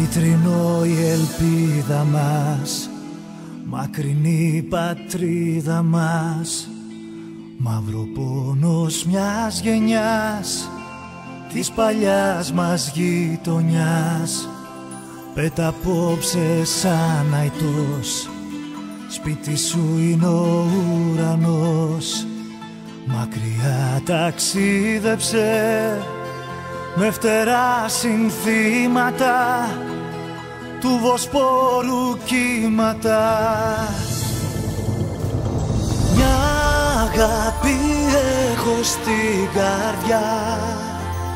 Κίτρινο η ελπίδα μας, μακρινή πατρίδα μας, μαύρο πόνος μιας γενιάς, της παλιάς μας γειτονιάς. Πέτα απόψε σαν αητός, σπίτι σου είναι ο ουρανός. Μακριά ταξίδεψε με φτερά συνθήματα του Βοσπόρου κύματα. Μια αγάπη έχω στην καρδιά,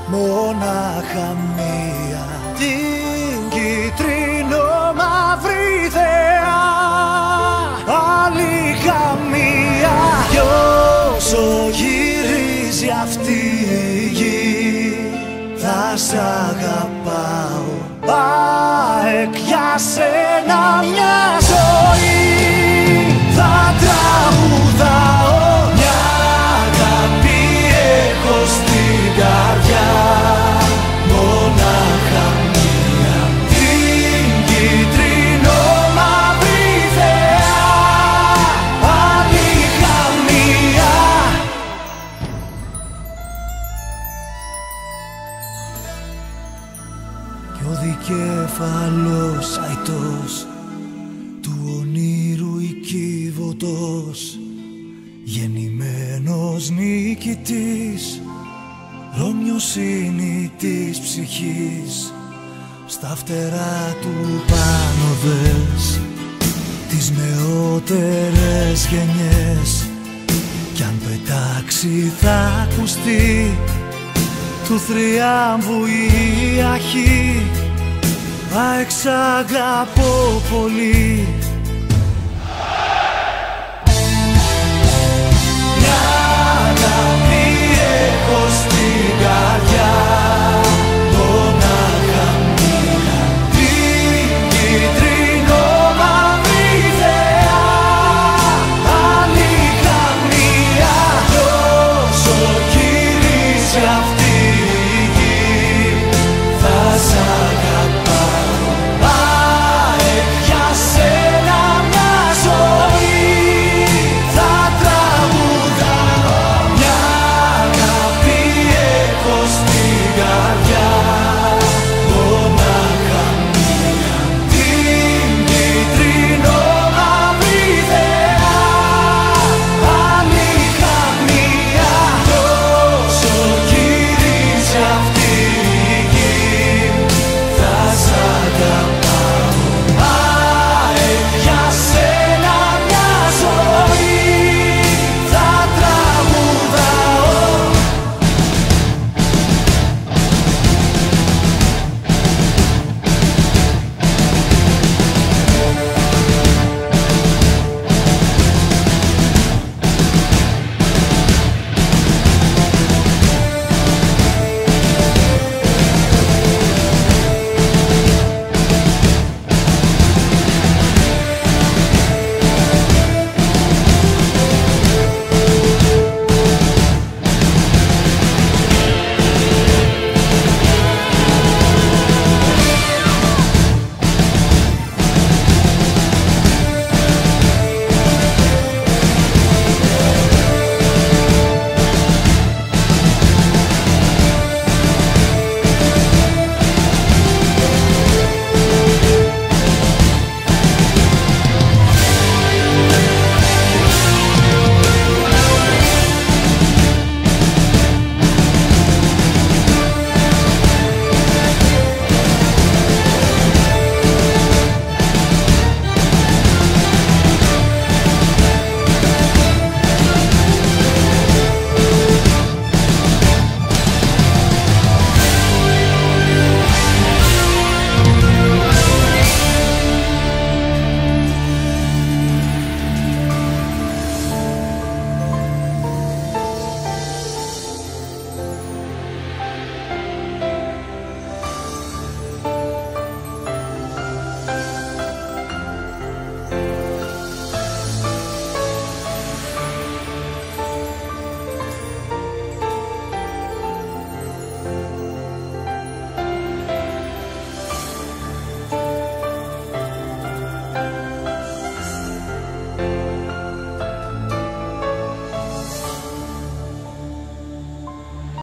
μονάχα μία, την κίτρινο μαύρη θεά. Άλλη καμία, κι όσο γυρίζει αυτή η γη, θα σ' αγαπάω ΑΕΚ για σένα μια ζωή. Θα τραγουδάω, μια αγάπη έχω στην καρδιά, μονάχα μία, την κίτρινο μαύρη θεά. Άλλη καμία. Κι ο δικέφαλος αητός του ονείρου οικίβωτος, γεννημένος νικητής, Ρώμιος είναι της ψυχής. Στα φτερά του πάνω δες τις νεότερες γενιές, κι αν πετάξει θα ακουστεί του θριάμβου η αρχή. ΑΕΚ σ' αγαπώ πολύ.